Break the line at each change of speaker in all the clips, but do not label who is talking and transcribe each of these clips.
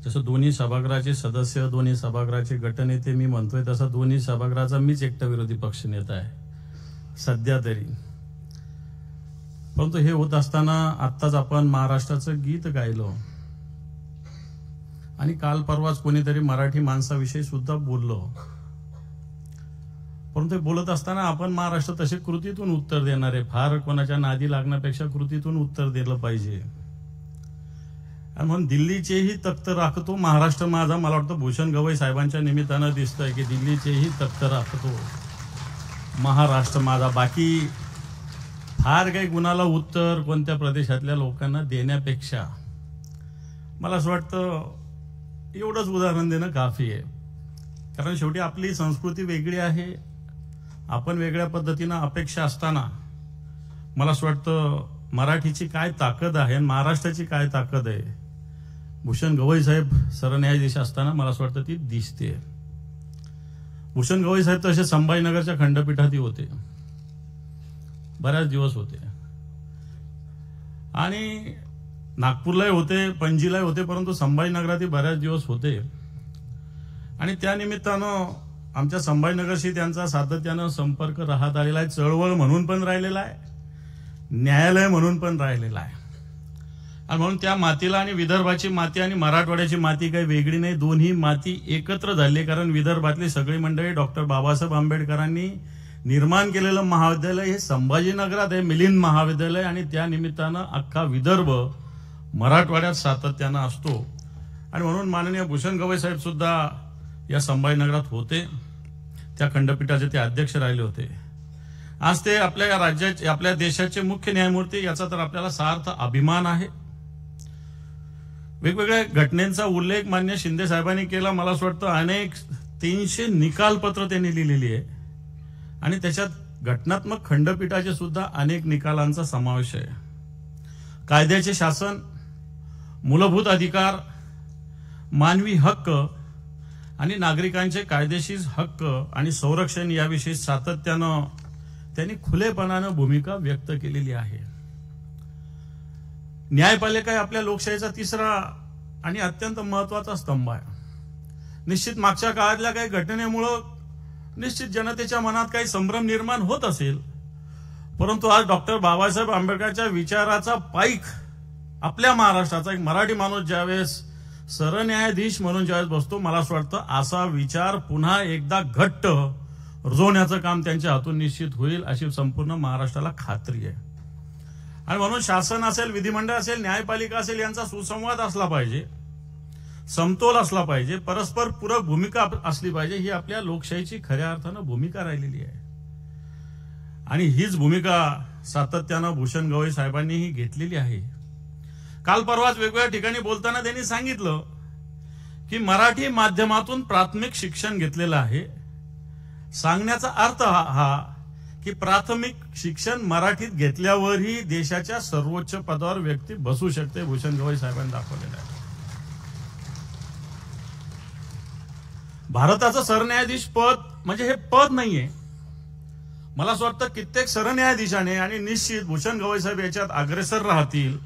जसं दोन्ही सभागृहाचे सदस्य, दोन्ही सभागृहाचे गटनेते मी म्हणतोय, तसं दोन्ही सभागृहाचा मीच एकटा विरोधी पक्षनेता आहे सध्या तरी. परंतु हे होत असताना आत्ताच आपण महाराष्ट्राचं गीत गायलो आणि काल परवाच कोणीतरी मराठी माणसाविषयी सुद्धा बोललो. परंतु बोलत असताना आपण महाराष्ट्र तसे कृतीतून उत्तर देणार आहे. फार कोणाच्या नादी लागण्यापेक्षा कृतीतून उत्तर दिलं पाहिजे. आणि म्हणून दिल्लीचेही तख्त राखतो महाराष्ट्र माझा. मला वाटतं भूषण गवई साहेबांच्या निमित्तानं दिसतंय की दिल्लीचेही तख्त राखतो महाराष्ट्र माझा. बाकी फार काही गुणाला उत्तर कोणत्या प्रदेशातल्या लोकांना देण्यापेक्षा मला असं वाटतं एवढंच उदाहरण देणं काफी आहे. कारण शेवटी आपली संस्कृती वेगळी आहे. आपण वेगळ्या पद्धतीनं अपेक्षा असताना मला असं वाटतं मराठीची काय ताकद आहे आणि महाराष्ट्राची काय ताकद आहे भूषण गवई साहेब सरन्यायाधीश असताना मला असं वाटतं ती दिसते. भूषण गवई साहेब तसे संभाजीनगरच्या खंडपीठातही होते, बऱ्याच दिवस होते आणि नागपूरलाही होते, पणजीलाही होते, परंतु संभाजीनगरातही बऱ्याच दिवस होते. आणि त्या निमित्तानं आमच्या संभाजीनगरशी त्यांचा सातत्यानं संपर्क राहत आलेला आहे. चळवळ म्हणून पण राहिलेला आहे, न्यायालय म्हणून पण राहिलेला आहे. आणि म्हणून त्या मातीला आणि विदर्भाची माती आणि मराठवाड्याची माती काही वेगळी नाही, दोन्ही माती एकत्र झाली. कारण विदर्भातली सगळी मंडळी डॉक्टर बाबासाहेब आंबेडकरांनी निर्माण केलेलं महाविद्यालय हे संभाजीनगरात आहे, मिलिंद महाविद्यालय. आणि त्या निमित्तानं अख्खा विदर्भ मराठवाड्यात सातत्यानं असतो. आणि म्हणून माननीय भूषण गवई साहेब सुद्धा या संभाजीनगरात होते, त्या खंडपीठाचे ते अध्यक्ष राहिले होते. आज ते आपल्या या राज्याचे, आपल्या देशाचे मुख्य न्यायमूर्ती, याचा तर आपल्याला सार्थ अभिमान आहे. वेगवेगळ्या घटनेचा उल्लेख मान्य शिंदे साहेबांनी केला. मला असं वाटतं अनेक 300 निकालपत्र त्यांनी लिहिलेली आहे आणि त्याच्यात घटनात्मक खंडपीठाचे सुद्धा अनेक निकालांचा समावेश आहे. कायद्याचे शासन, मूलभूत अधिकार, मानवी हक्क आणि नागरिकांचे कायदेशीर हक्क आणि संरक्षण याविषयी सातत्यानं त्यांनी खुलेपणानं भूमिका व्यक्त केलेली आहे. न्यायपालिका ही आपल्या लोकशाहीचा तिसरा आणि अत्यंत महत्वाचा स्तंभ आहे. निश्चित मागच्या काळातल्या काही घटनेमुळं निश्चित जनतेच्या मनात काही संभ्रम निर्माण होत असेल, परंतु आज डॉक्टर बाबासाहेब आंबेडकरांच्या विचाराचा पाईक आपल्या महाराष्ट्राचा एक मराठी माणूस ज्यावेळेस सरन्यायाधीश म्हणून ज्यावेळेस बसतो, मला असं वाटतं असा विचार पुन्हा एकदा घट्ट रुजवण्याचं काम त्यांच्या हातून निश्चित होईल अशी संपूर्ण महाराष्ट्राला खात्री आहे. आणि म्हणून शासन असेल, विधिमंडळ असेल, न्यायपालिका असेल, यांचा सुसंवाद असला पाहिजे, समतोल असला पाहिजे, परस्पर पूरक भूमिका असली पाहिजे. ही आपल्या लोकशाहीची खऱ्या अर्थानं भूमिका राहिलेली आहे. आणि हीच भूमिका सातत्यानं भूषण गवई साहेबांनीही घेतलेली आहे. काल परवाच वेगवेगळ्या ठिकाणी बोलताना त्यांनी सांगितलं की मराठी माध्यमातून प्राथमिक शिक्षण घेतलेलं आहे. सांगण्याचा अर्थ हा की प्राथमिक शिक्षण मराठीत घेतल्यावरही देशाच्या सर्वोच्च पदावर व्यक्ती बसू शकते, भूषण गवई साहेबांनी दाखवलेलं आहे. भारताचं सरन्यायाधीश पद म्हणजे हे पद नाहीये. मला असं वाटतं कित्येक सरन्यायाधीशाने आणि निश्चित भूषण गवई साहेब याच्यात अग्रेसर राहतील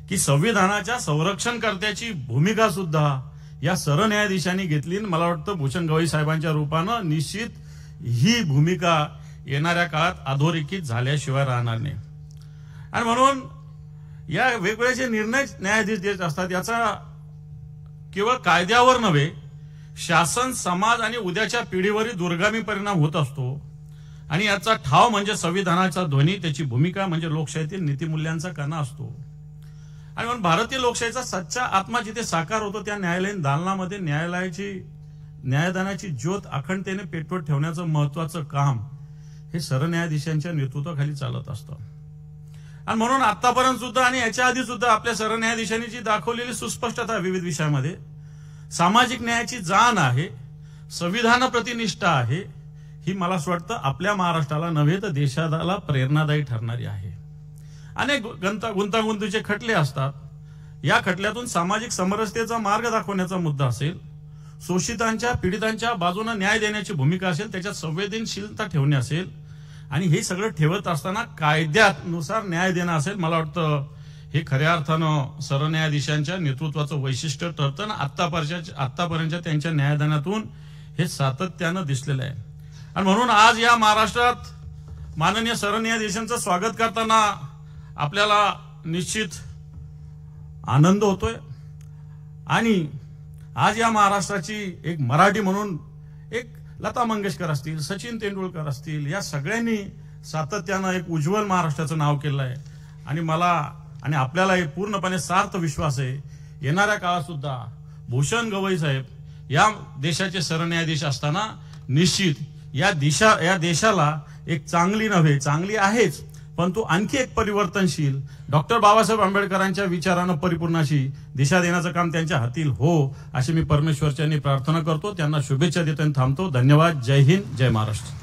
की संविधानाच्या संरक्षणकर्त्याची भूमिका सुद्धा या सरन्यायाधीशांनी घेतली. मला वाटतं भूषण गवई साहेबांच्या रूपानं निश्चित ही भूमिका येणाऱ्या काळात अधोरेखित झाल्याशिवाय राहणार नाही. आणि म्हणून या वेगवेगळे जे निर्णय न्यायाधीश देत असतात याचा केवळ कायद्यावर नव्हे, शासन, समाज आणि उद्याच्या पिढीवरही दूरगामी परिणाम होत असतो. आणि याचा ठाव म्हणजे संविधानाचा ध्वनी, त्याची भूमिका म्हणजे लोकशाहीतील नीतिमूल्यांचा कणा असतो. आणि म्हणून भारतीय लोकशाहीचा सच्चा आत्मा जिथे साकार होतो त्या न्यायालयीन दालनामध्ये न्यायदानाची ज्योत अखंडतेने पेटवत ठेवण्याचं महत्वाचं काम हे सरन्यायाधीशांच्या नेतृत्वाखाली चालत असतं. आणि म्हणून आतापर्यंत सुद्धा आणि याच्या आधी सुद्धा आपल्या सरन्यायाधीशांनी जी दाखवलेली सुस्पष्टता विविध विषयामध्ये, सामाजिक न्यायाची जाण आहे, संविधान प्रतिनिष्ठा आहे, ही मला असं वाटतं आपल्या महाराष्ट्राला नव्हे तर देशाला प्रेरणादायी ठरणारी आहे. अनेक गुंतागुंतीचे खटले असतात. या खटल्यातून सामाजिक समरसतेचा मार्ग दाखवण्याचा मुद्दा असेल, शोषितांच्या, पीडितांच्या बाजूने न्याय देण्याची भूमिका असेल, त्याच्यात संवेदनशीलता ठेवणे असेल आणि हे सगळं ठेवत असताना कायद्यानुसार न्याय देणं असेल. मला वाटतं हे खऱ्या अर्थानं सरन्यायाधीशांच्या नेतृत्वाचं वैशिष्ट्य ठरतं आणि आतापर्यंतच्या त्यांच्या न्यायदानातून हे सातत्यानं दिसलेलं आहे. आणि म्हणून आज या महाराष्ट्रात माननीय सरन्यायाधीशांचं स्वागत करताना आपल्याला निश्चित आनंद होतोय. आणि आज या महाराष्ट्राची एक मराठी म्हणून एक लता मंगेशकर असतील, सचिन तेंडुलकर असतील, या सगळ्यांनी सातत्यानं एक उज्ज्वल महाराष्ट्राचं नाव केलं आहे. आणि मला आणि आपल्याला एक पूर्णपणे सार्थ विश्वास आहे, येणाऱ्या काळात सुद्धा भूषण गवई साहेब या देशाचे सरन्यायाधीश असताना निश्चित या देशाला एक चांगली नव्हे, चांगली आहेच, पण तो आणखी एक परिवर्तनशील डॉक्टर बाबासाहेब आंबेडकरांच्या विचारानं परिपूर्ण अशी दिशा देण्याचं काम त्यांच्या हाती हो, अशी मी परमेश्वरच्यांनी प्रार्थना करतो. त्यांना शुभेच्छा देतो आणि थांबतो. धन्यवाद. जय हिंद, जय महाराष्ट्र.